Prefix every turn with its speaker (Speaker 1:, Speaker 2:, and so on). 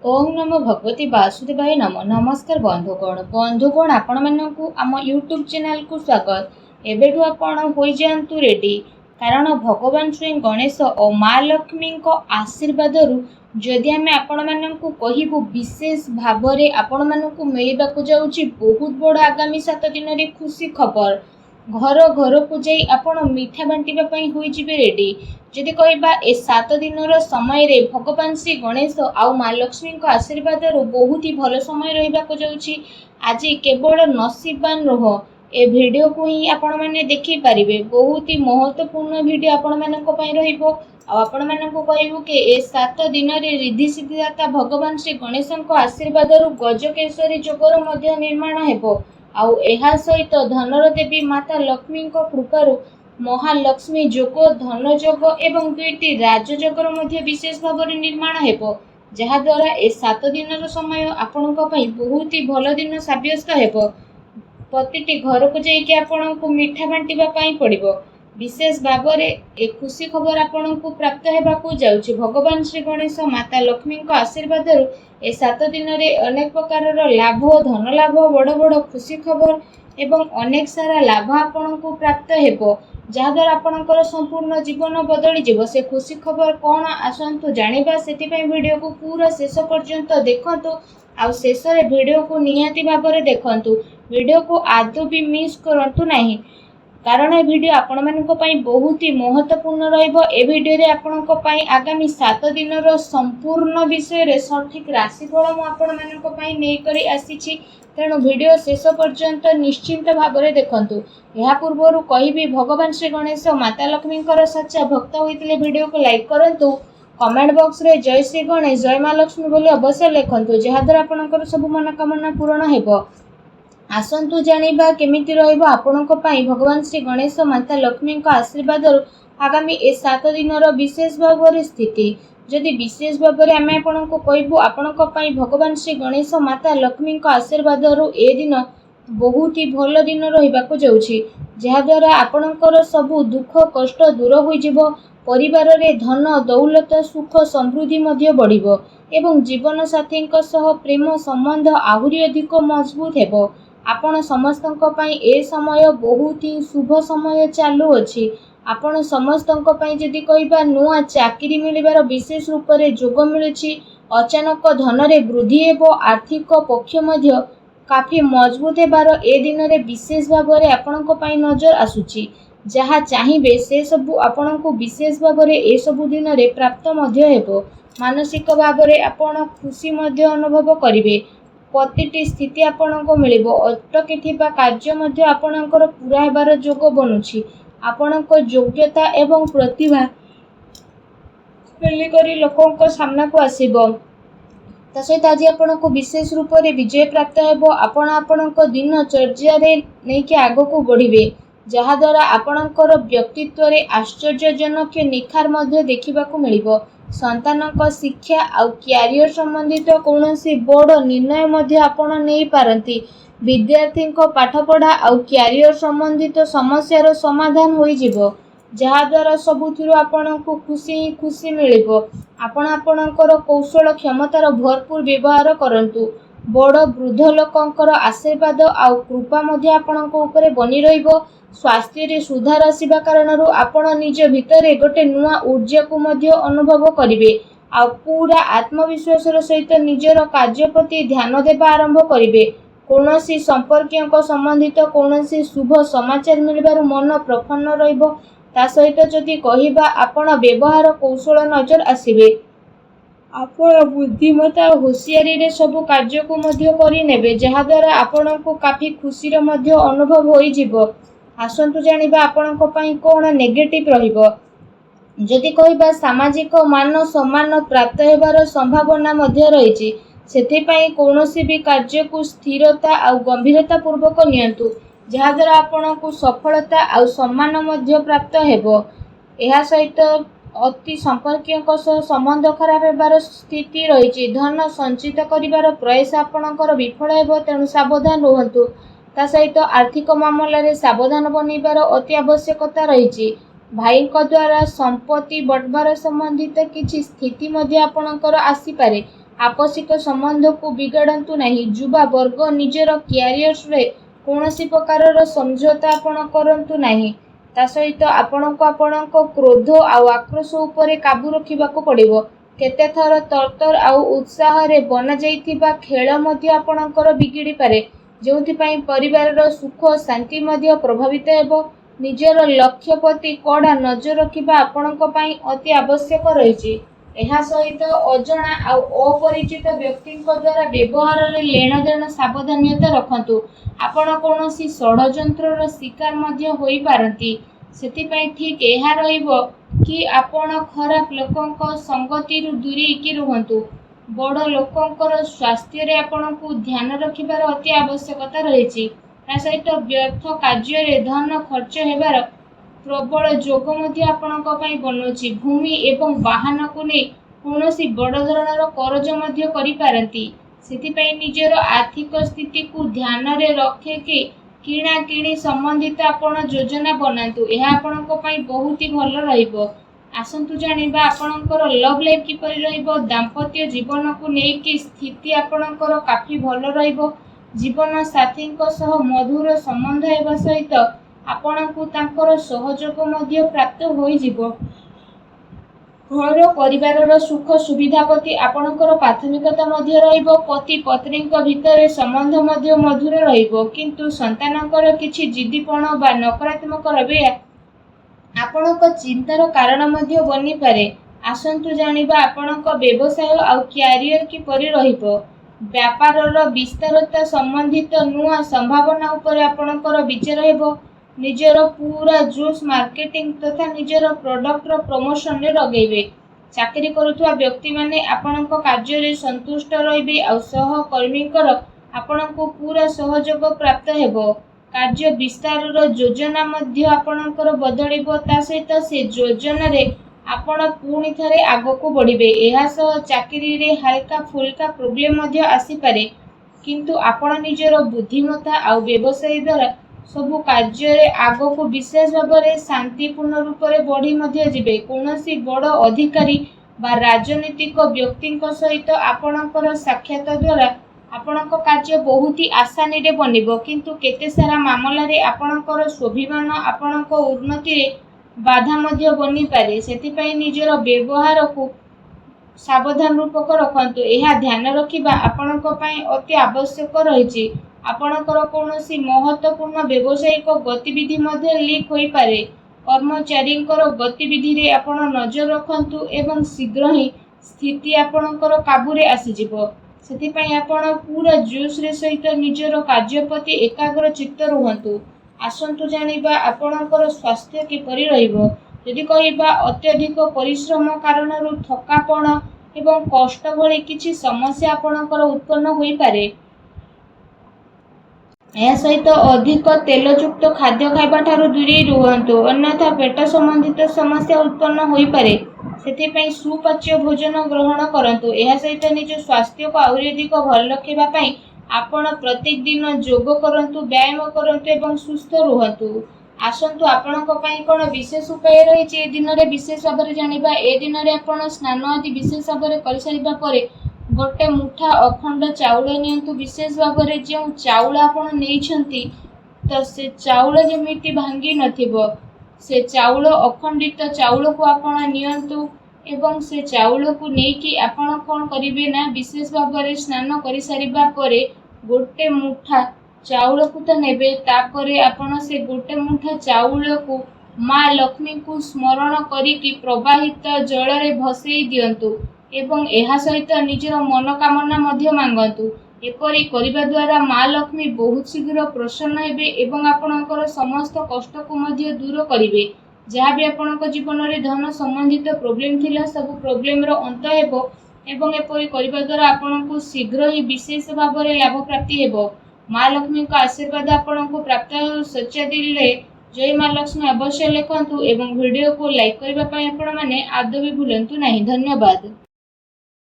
Speaker 1: ओम नमो भगवती वासुदेवाय नमो। नमस्कार बंधुगण आपण मानकु आम यूट्यूब चैनल को स्वागत। एबेठु आपण होई जांतु रेडी, कारण भगवान श्री गणेश और माँ लक्ष्मी को आशीर्वाद जदि आम आपण मानकु कहिबु विशेष भावरे आपण मानकु मिलिबाकु जाउछि बहुत बड़ आगामी 7 दिन रे खुशी खबर। घर घर को जाई आपण मिठा बांटिबा पई होई जिबे रेडी। जदि कहबा ए 7 दिन समय रे भगवान श्री गणेश आउ माँ लक्ष्मी को आशीर्वाद बहुत ही भल समय रहिबाकु जाउछि। आज केवल नसीबवान रह ए वीडियो को ही आपण माने देखि पारिबे। बहुत ही महत्वपूर्ण वीडियो आपण मानक पई रहिबो। आपण मानक कहबो कि ए 7 दिन रे रिद्धि सिद्धिदाता भगवान श्री गणेश को आशीर्वाद गजकेशरी जोगर मध्य निर्माण हेबो। आउ एहा सहित धनर देवी माता लक्ष्मी को कृपारु महालक्ष्मी जोग, धन जोग एवं 2टी राजयोगर मध्य विशेष भाव निर्माण हेबो, जहा द्वारा ए 7 दिन समय आपणक पई बहुत ही भल दिन साब्यस्त हेबो। प्रतिटी घर को जाइके आपणक मिठा बांटिबा पई पड़िबो। विशेष भाव ए खुशी खबर आपणक प्राप्त हेबाकु जाउछि। भगवान श्री गणेश माता लक्ष्मी को आशीर्वाद ए 7 दिन रे अनेक प्रकार लाभ, धन लाभ, बड़ बड़ खुशी खबर एवं अनेक सारा लाभ आपणक प्राप्त हेबो, जहाद्वारा आपणकर संपूर्ण जीवन बदली जीव। से खुशी खबर कौन आसतु जानिबा, सेतिपई वीडियो को पूरा शेष पर्यंत देखंतु। आ शेष रे वीडियो को निहाती भाबरे देखंतु। वीडियो को आदौ भी मिस करंतु नाही, कारण ए वीडियो आपण मानक पई बहुत ही महत्वपूर्ण रहिबो। ए वीडियो रे आपणक पई आगामी 7 दिन रो संपूर्ण विषय रे सठिक राशिफल मु आपण मानक पई नै करी आसीछि। तेणु वीडियो शेष पर्यंत निश्चिंत भाबरे देखंतु। या पूर्वरु कहिबी भगवान श्री गणेश माता लक्ष्मी सच्चा भक्त होइतिले वीडियो को लाइक करंतु। कमेंट बॉक्स रे जय श्री गणेश, जय माँ लक्ष्मी बोली अवश्य लिखंतु, जहाद्वारा आपणकर सब मनोकामना पूर्ण हेबो। आसंतु जानिबा केमिति रहइबो आपणक पई भगवान श्री गणेश माता लक्ष्मी आशीर्वाद आगामी ए 7 दिन विशेष भाव स्थिति। जदि विशेष भाव में आम आपको कहबू आपणक पई भगवान श्री गणेश माता लक्ष्मी आशीर्वाद ए दिन बहुत ही भल दिन रहिबाकु जाउछि, जहाद्वारा आपणकर सबु दुख कष्ट दूर होई जिवो। परिवार रे धन दौलत सुख समृद्धि मध्य बढ़िबो एवं जीवन साथी प्रेम संबंध आहुरी अधिक मजबूत हेबो। आपण समस्तक पई ए समय बहुत ही शुभ समय चालू अछि। आपण समस्तक पई जदि कहबा नुआ चाकरी मिलिबार विशेष रूप रे जोग मिलुछि। अचानक धन रे वृद्धि हेबो। आर्थिक पक्ष मध्य काफी मजबूत हेबार ए दिन रे विशेष भाव रे आपणक पई नजर आसुछि। जहा चाहिबे से सबु आपणक विशेष भाव रे ए सबु दिन रे प्राप्त मध्य हेबो। मानसिक भाव रे आपण खुशी मध्य अनुभव करिवे। प्रतिटी स्थिति आपणको मिलिबो। अटकी थिबा कार्य मध्य आपणकर पूरा हेबार जोग बनुछि। आपणक योग्यता एवं प्रतिभा करी लोकंक सामना को आसीबो। ता सहित आज आपणको विशेष रूप रे विजय प्राप्त हेबो। आपण आपणक दिन चर्या रे नेकी आगो को बढ़िबे, जहा द्वारा आपणकर व्यक्तित्व रे आश्चर्यजनक निखार मध्य देखिबाकू मिलिबो। संतानक शिक्षा आउ क्यारियर संबंधित कौनसी बड़ निर्णय मध्य आपण नहीं पारंती। विद्यार्थी को पाठपढ़ा आउ क्यारियर संबंधित समस्यार समाधान होई जिवो, जहा द्वारा सबुथिरु आपणको खुशी मिलिबो। आपण आपणकर कौशल क्षमतार भरपूर व्यवहार करंतु। बड़ वृद्ध लोकंकर आशीर्वाद आउ कृपा मध्य आपणको ऊपर बनी रहिबो। स्वास्थ्य रे सुधार आसीबा कारणरु आपण निज भितरे गोटे नुआ ऊर्जा को मध्य अनुभव करिवे। आ पूरा आत्मविश्वास सहित निजर कार्य प्रति ध्यान देबा आरंभ करिवे। कौनसी संपर्कियों संबंधित कौनसी शुभ समाचार मिलबार मन प्रफुल्ल रहिबो। ता सहित जदि कहिबा आपण व्यवहार कौशल नजर आसीबे। आपण बुद्धिमत्ता होशियारी रे सब कार्य को मध्य करि नेबे, जहा द्वारा आपण को काफी खुशी रे मध्य अनुभव होई जिवो। आसंतु जानिबा आपणक पई कोन नेगेटिव रहिबो। जदि कहिबा सामाजिक मान सम्मान प्राप्त हेबार संभावना मध्य रहिछि। सेथिपई कौनसी भी कार्य को स्थिरता और गंभीरता पूर्वक नियंतु, जहा द्वारा आपणक सफलता और सम्मान मध्य प्राप्त हेबो। एहा सहित अति संपर्कियों संबंध खराब हेबार स्थिति रहिछि। धन संचित करिवार प्रयास आपणकर विफल हेबो, तेणु सावधान रुहंतु। ता सहित आर्थिक मामला रे सावधान बनिबार अति आवश्यकता रहिछि। भाई द्वारा संपत्ति बटवार संबंधित किछि स्थिति मध्य आपणकर आसी पारे। आपसिक संबंध को बिगाड़तु नहीं। युवा वर्ग निजर क्यारियर रे कौनसी प्रकार समझौता आपण करंतु नहीं। ता सहित आपणको आपणको क्रोध आउ आक्रोश उपरे काबू रखिबाको पड़िबो। केते थर तरतर आउ उत्साह रे बना जाइथिबा खेल मध्य आपणकर बिगिड़ी पारे, जोंथि पई परिवारर सुख शांति मध्य प्रभावित हेबो। निजर लक्ष्य प्रति कड़ा नजर रखिबा आपणको पई अति आवश्यक रहिछि। ଏହା ସହିତ ଅଜଣା ଆଉ ଅପରିଚିତ ବ୍ୟକ୍ତିଙ୍କ ଦ୍ୱାରା ବ୍ୟବହାରରେ ଲେଣଦେଣ ସାବଧାନତା ରଖନ୍ତୁ। ଆପଣ କୌଣସି ଷଡ଼ଯନ୍ତ୍ରର ଶିକାର ମଧ୍ୟ ହୋଇପାରନ୍ତି। ସେଥିପାଇଁ ଠିକ୍ ଏହା ରହିବ କି ଆପଣ ଖରାପ ଲୋକଙ୍କ ସଙ୍ଗତିରୁ ଦୂରେଇକି ରୁହନ୍ତୁ। ବଡ଼ ଲୋକଙ୍କର ସ୍ୱାସ୍ଥ୍ୟରେ ଆପଣଙ୍କୁ ଧ୍ୟାନ ରଖିବାର ଅତି ଆବଶ୍ୟକତା ରହିଛି। ତା ସହିତ ବ୍ୟର୍ଥ କାର୍ଯ୍ୟରେ ଧନ ଖର୍ଚ୍ଚ ହେବାର ପ୍ରବଳ ଯୋଗ ମଧ୍ୟ ଆପଣଙ୍କ ପାଇଁ ବନୁଛି। ଭୂମି ଏବଂ ବାହନକୁ ନେଇ କୌଣସି ବଡ଼ ଧରଣର କରଜ ମଧ୍ୟ କରିପାରନ୍ତି। ସେଥିପାଇଁ ନିଜର ଆର୍ଥିକ ସ୍ଥିତିକୁ ଧ୍ୟାନରେ ରଖିକି କିଣାକିଣି ସମ୍ବନ୍ଧିତ ଆପଣ ଯୋଜନା ବନାନ୍ତୁ। ଏହା ଆପଣଙ୍କ ପାଇଁ ବହୁତ ଭଲ ରହିବ। ଆସନ୍ତୁ ଜାଣିବା ଆପଣଙ୍କର ଲଭ୍ ଲାଇଫ୍ କିପରି ରହିବ। ଦାମ୍ପତ୍ୟ ଜୀବନକୁ ନେଇକି ସ୍ଥିତି ଆପଣଙ୍କର କାଫି ଭଲ ରହିବ। ଜୀବନ ସାଥୀଙ୍କ ସହ ମଧୁର ସମ୍ବନ୍ଧ ହେବା ସହିତ ଆପଣଙ୍କୁ ତାଙ୍କର ସହଯୋଗ ମଧ୍ୟ ପ୍ରାପ୍ତ ହୋଇଯିବ। ଘର ପରିବାରର ସୁଖ ସୁବିଧା ପ୍ରତି ଆପଣଙ୍କର ପ୍ରାଥମିକତା ମଧ୍ୟ ରହିବ। ପତି ପତ୍ନୀଙ୍କ ଭିତରେ ସମ୍ବନ୍ଧ ମଧ୍ୟ ମଧୁର ରହିବ। କିନ୍ତୁ ସନ୍ତାନଙ୍କର କିଛି ଜିଦ୍ଦିପଣ ବା ନକାରାତ୍ମକ ରବୈୟା ଆପଣଙ୍କ ଚିନ୍ତାର କାରଣ ମଧ୍ୟ ବନିପାରେ। ଆସନ୍ତୁ ଜାଣିବା ଆପଣଙ୍କ ବ୍ୟବସାୟ ଆଉ କ୍ୟାରିୟର କିପରି ରହିବ। ବ୍ୟାପାରର ବିସ୍ତାରତା ସମ୍ବନ୍ଧିତ ନୂଆ ସମ୍ଭାବନା ଉପରେ ଆପଣଙ୍କର ବିଚାର ହେବ। ନିଜର ପୂରା ଜୋସ୍ ମାର୍କେଟିଂ ତଥା ନିଜର ପ୍ରଡକ୍ଟର ପ୍ରମୋସନରେ ଲଗେଇବେ। ଚାକିରି କରୁଥିବା ବ୍ୟକ୍ତିମାନେ ଆପଣଙ୍କ କାର୍ଯ୍ୟରେ ସନ୍ତୁଷ୍ଟ ରହିବେ ଆଉ ସହକର୍ମୀଙ୍କର ଆପଣଙ୍କୁ ପୂରା ସହଯୋଗ ପ୍ରାପ୍ତ ହେବ। କାର୍ଯ୍ୟ ବିସ୍ତାରର ଯୋଜନା ମଧ୍ୟ ଆପଣଙ୍କର ବଦଳିବ। ତା ସହିତ ସେ ଯୋଜନାରେ ଆପଣ ପୁଣି ଥରେ ଆଗକୁ ବଢ଼ିବେ। ଏହା ସହ ଚାକିରିରେ ହାଲକା ଫୁଲକା ପ୍ରୋବ୍ଲେମ ମଧ୍ୟ ଆସିପାରେ, କିନ୍ତୁ ଆପଣ ନିଜର ବୁଦ୍ଧିମତ୍ତା ଆଉ ବ୍ୟବସାୟ ଦ୍ୱାରା ସବୁ କାର୍ଯ୍ୟରେ ଆଗକୁ ବିଶେଷ ଭାବରେ ଶାନ୍ତିପୂର୍ଣ୍ଣ ରୂପରେ ବଢ଼ି ମଧ୍ୟ ଯିବେ। କୌଣସି ବଡ଼ ଅଧିକାରୀ ବା ରାଜନୈତିକ ବ୍ୟକ୍ତିଙ୍କ ସହିତ ଆପଣଙ୍କର ସାକ୍ଷାତ ଦ୍ୱାରା ଆପଣଙ୍କ କାର୍ଯ୍ୟ ବହୁତ ଆସାନୀରେ ବନିବ, କିନ୍ତୁ କେତେ ସାରା ମାମଲାରେ ଆପଣଙ୍କର ସ୍ୱାଭିମାନ ଆପଣଙ୍କ ଉନ୍ନତିରେ ବାଧା ମଧ୍ୟ ବନିପାରେ। ସେଥିପାଇଁ ନିଜର ବ୍ୟବହାରକୁ ସାବଧାନ ରୂପକ ରଖନ୍ତୁ। ଏହା ଧ୍ୟାନ ରଖିବା ଆପଣଙ୍କ ପାଇଁ ଅତି ଆବଶ୍ୟକ ରହିଛି। ଆପଣଙ୍କର କୌଣସି ମହତ୍ତ୍ୱପୂର୍ଣ୍ଣ ବ୍ୟବସାୟିକ ଗତିବିଧି ମଧ୍ୟ ଲିକ୍ ହୋଇପାରେ। କର୍ମଚାରୀଙ୍କର ଗତିବିଧିରେ ଆପଣ ନଜର ରଖନ୍ତୁ ଏବଂ ଶୀଘ୍ର ହିଁ ସ୍ଥିତି ଆପଣଙ୍କର କାବୁରେ ଆସିଯିବ। ସେଥିପାଇଁ ଆପଣ ପୂରା ଜୋସ୍ରେ ସହିତ ନିଜର କାର୍ଯ୍ୟ ପ୍ରତି ଏକାଗ୍ର ଚିତ୍ତ ରୁହନ୍ତୁ। ଆସନ୍ତୁ ଜାଣିବା ଆପଣଙ୍କର ସ୍ୱାସ୍ଥ୍ୟ କିପରି ରହିବ। ଯଦି କହିବା ଅତ୍ୟଧିକ ପରିଶ୍ରମ କାରଣରୁ ଥକାପଣ ଏବଂ କଷ୍ଟ ଭଳି କିଛି ସମସ୍ୟା ଆପଣଙ୍କର ଉତ୍ପନ୍ନ ହୋଇପାରେ। ଏହା ସହିତ ଅଧିକ ତେଲଯୁକ୍ତ ଖାଦ୍ୟ ଖାଇବା ଠାରୁ ଦୂରେଇ ରୁହନ୍ତୁ, ଅନ୍ୟଥା ପେଟ ସମ୍ବନ୍ଧିତ ସମସ୍ୟା ଉତ୍ପନ୍ନ ହୋଇପାରେ। ସେଥିପାଇଁ ସୁପାଚ୍ୟ ଭୋଜନ ଗ୍ରହଣ କରନ୍ତୁ। ଏହା ସହିତ ନିଜ ସ୍ୱାସ୍ଥ୍ୟକୁ ଆହୁରି ଅଧିକ ଭଲ ରଖିବା ପାଇଁ ଆପଣ ପ୍ରତ୍ୟେକ ଦିନ ଯୋଗ କରନ୍ତୁ, ବ୍ୟାୟାମ କରନ୍ତୁ ଏବଂ ସୁସ୍ଥ ରୁହନ୍ତୁ। ଆସନ୍ତୁ ଆପଣଙ୍କ ପାଇଁ କ'ଣ ବିଶେଷ ଉପାୟ ରହିଛି ଏ ଦିନରେ ବିଶେଷ ଭାବରେ ଜାଣିବା। ଏ ଦିନରେ ଆପଣ ସ୍ନାନ ଆଦି ବିଶେଷ ଭାବରେ କରିସାରିବା ପରେ ଗୋଟେ ମୁଠା ଅଖଣ୍ଡ ଚାଉଳ ନିଅନ୍ତୁ। ବିଶେଷ ଭାବରେ ଯେଉଁ ଚାଉଳ ଆପଣ ନେଇଛନ୍ତି ତ ସେ ଚାଉଳ ଯେମିତି ଭାଙ୍ଗି ନଥିବ, ସେ ଚାଉଳ ଅଖଣ୍ଡିତ ଚାଉଳକୁ ଆପଣ ନିଅନ୍ତୁ ଏବଂ ସେ ଚାଉଳକୁ ନେଇକି ଆପଣ କ'ଣ କରିବେ ନା ବିଶେଷ ଭାବରେ ସ୍ନାନ କରିସାରିବା ପରେ ଗୋଟେ ମୁଠା ଚାଉଳକୁ ତ ନେବେ, ତାପରେ ଆପଣ ସେ ଗୋଟେ ମୁଠା ଚାଉଳକୁ ମା ଲକ୍ଷ୍ମୀଙ୍କୁ ସ୍ମରଣ କରିକି ପ୍ରବାହିତ ଜଳରେ ଭସେଇ ଦିଅନ୍ତୁ ଏବଂ ଏହା ସହିତ ନିଜର ମନୋକାମନା ମଧ୍ୟ ମାଗନ୍ତୁ। ଏପରି କରିବା ଦ୍ୱାରା ମା ଲକ୍ଷ୍ମୀ ବହୁତ ଶୀଘ୍ର ପ୍ରସନ୍ନ ହେବେ ଏବଂ ଆପଣଙ୍କର ସମସ୍ତ କଷ୍ଟକୁ ମଧ୍ୟ ଦୂର କରିବେ। ଯାହା ବି ଆପଣଙ୍କ ଜୀବନରେ ଧନ ସମ୍ବନ୍ଧିତ ପ୍ରୋବ୍ଲେମ ଥିଲା, ସବୁ ପ୍ରୋବ୍ଲେମର ଅନ୍ତ ହେବ ଏବଂ ଏପରି କରିବା ଦ୍ୱାରା ଆପଣଙ୍କୁ ଶୀଘ୍ର ହିଁ ବିଶେଷ ଭାବରେ ଲାଭ ପ୍ରାପ୍ତି ହେବ। ମା ଲକ୍ଷ୍ମୀଙ୍କ ଆଶୀର୍ବାଦ ଆପଣଙ୍କୁ ପ୍ରାପ୍ତ ହେଉ। ସଚ୍ଚା ଦିଲରେ ଜୟ ମା ଲକ୍ଷ୍ମୀ ଅବଶ୍ୟ ଲେଖନ୍ତୁ ଏବଂ ଭିଡ଼ିଓକୁ ଲାଇକ୍ କରିବା ପାଇଁ ଆପଣମାନେ ଆଦୌ ବି ଭୁଲନ୍ତୁ ନାହିଁ। ଧନ୍ୟବାଦ।